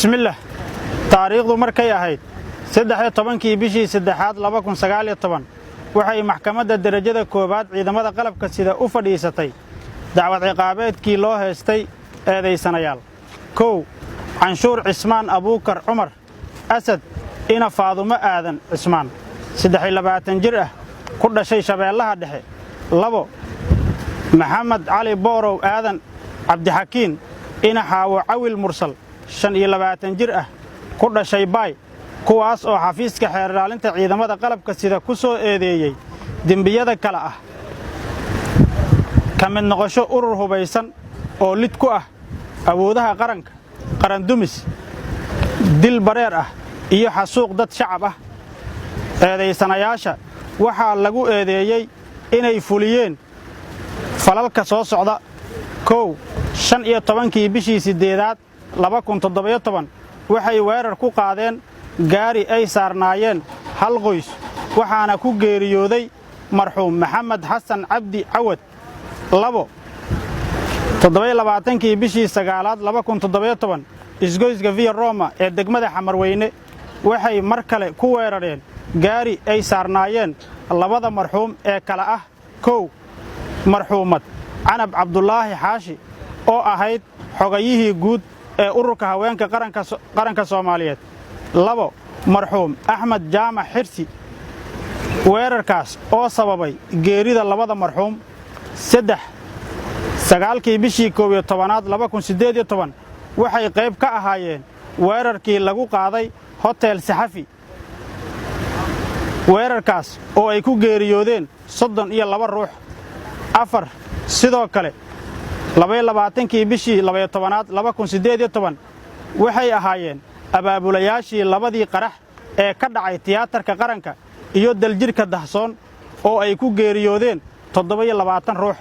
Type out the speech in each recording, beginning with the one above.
bismillaah taariikhdu markay ahayd 13 bishii 3aad 2019 waxay maxkamadda darajada koobaad ciidamada qalabka sida u fadhiisatay dacwad ciqaabeedkii loo heestay eedaysanayaal 1 canshuur cismaan abuukar cumar asad ina faadumo aadan cismaan 23 jir ah ku dhashay shabeellaha dhexe 2 maxamed cali boorow aadan cabdixakiin ina xaawo cawil mursal 25 jir ah ku dhashay baay kuwaas oo xafiiska xeer ilaalinta ciidamada qalabka sida ku soo eedeeyay dembiyada kala ah ka mid noqosho urur hubaysan oo lid ku ah awoodaha qaranka qaran dumis dil bareer ah iyo xasuuq dad shacab ah eedaysanayaasha waxaa lagu eedeeyay inay fuliyeen falalka soo socda 1 15 bishii 8aad 2017 waxay weerar ku qaadeen gaari ay saarnaayeen hal qoys waxaana ku geeriyooday marxuum maxamed xasan cabdi cawad 2 27 bishii 9aad 2017 isgoyska Via Roma ee degmada Xamarweyne waxay mar kale ku weerareen gaari ay saarnaayeen labada marxuum ee kala ah 1 marxuumad canab cabdulaahi xaashi oo ahayd xogayihii guud ee ururka haweenka qaranka Soomaaliyeed 2 marxuum axmed jaamac xirsi weerarkaas oo sababay geerida labada marxuum 3 9 bishii 11aad 2018 waxay qayb ka ahaayeen weerarkii lagu qaaday hotel saxafi weerarkaas oo ay ku geeriyoodeen 32 ruux 4 sidoo kale 22 bishii 12aad 2018 waxay ahaayeen abaabulayaashii labadii qarax ee ka dhacay tiyaatarka qaranka iyo daljirka dahsoon oo ay ku geeriyoodeen 27 ruux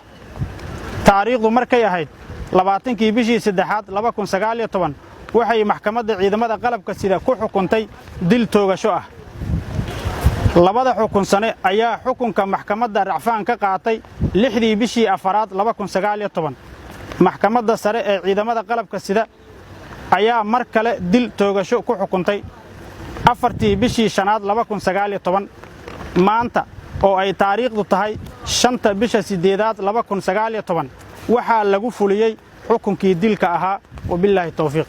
taariikhdu markay ahayd 20 bishii 3aad 2019 waxay maxkamadda ciidamada qalabka sida ku xukuntay dil toogasho ah labada xukun sane ayaa xukunka maxkamadda racfaan ka qaatay 6 bishii 4aad 2019 maxkamadda sare ee ciidamada qalabka sida ayaa mar kale dil toogasho ku xukuntay 4 bishii 5aad 2019 maanta oo ay taariikhdu tahay 5 bisha 8aad 2019 waxaa lagu fuliyay xukunkii dilka ahaa wabillahi tawfiiq